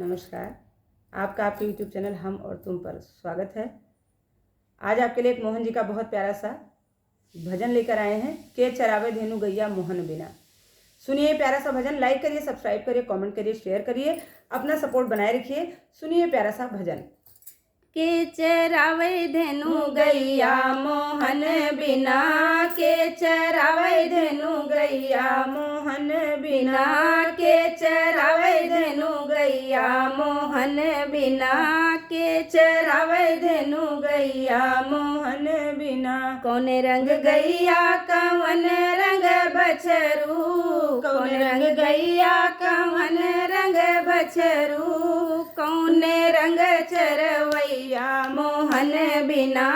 नमस्कार, आपका आपके YouTube चैनल हम और तुम पर स्वागत है। आज आपके लिए एक मोहन जी का बहुत प्यारा सा भजन लेकर आए हैं। के चरावे धेनु गैया मोहन बिना। सुनिए प्यारा सा भजन, लाइक करिए, सब्सक्राइब करिए, कमेंट करिए, शेयर करिए, अपना सपोर्ट बनाए रखिए। सुनिए प्यारा सा भजन। के चरावे धेनु गैया मोहन बिना, के चरावे धेनु गैया मोहन बिना, के चरावे धेनु गैया मोहन बिना, के चरावे धेनु गैया मोहन बिना। कौन रंग गैया कवन रंग बछरू, कौन रंग गैया कवन रंग बछरू, कौन रंग चरवैया मोहन बिना,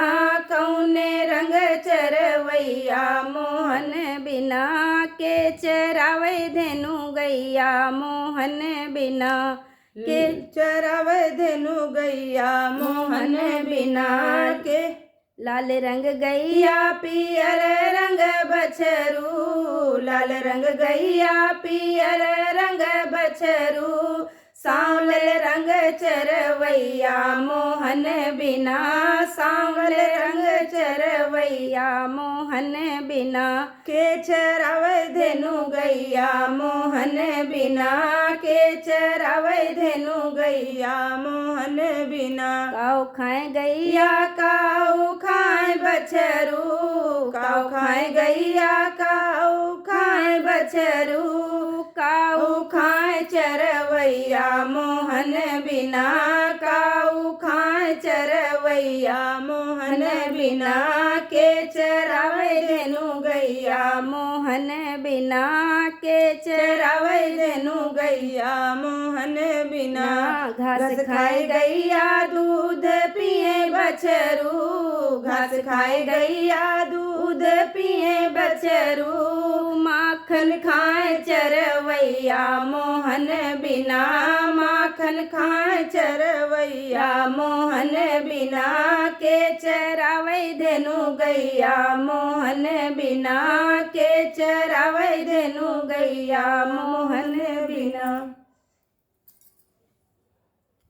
कौन रंग चरवैया मोहन बिना, के चरावे धेनु गैया मोहन बिना, के चरावे धेनु गैया मोहन बिना। के लाल रंग गैया पियर रंग बछरू, लाल रंग गैया पियर रंग बछरू, सांवल रंग चरवैया मोहन बिना, सांवल रंग चरवैया मोहन बिना, के चरावे धेनु गैया मोहन बिना, के चरावे धेनु गैया मोहन बिना। काऊ खाए गैया काऊ खाए बछरू, काऊ खाए गैया काऊ खाए बछरू, काऊ खाए चरवैया मोहन बिना, काऊ खाए चरवैया मोहन बिना, के चरावे धेनु गैया मोहन बिना, के चरावे धेनु गैया मोहन बिना। घास खाए गैया दूध पिए बछरू, घास खाए गैया दूध पिए बछरू, माखन खाए चरवैया मोहन बिना, माखन खाए चरवैया मोहन बिना, के चरावे धेनु गैया मोहन बिना, के चरावे धेनु गैया मोहन बिना।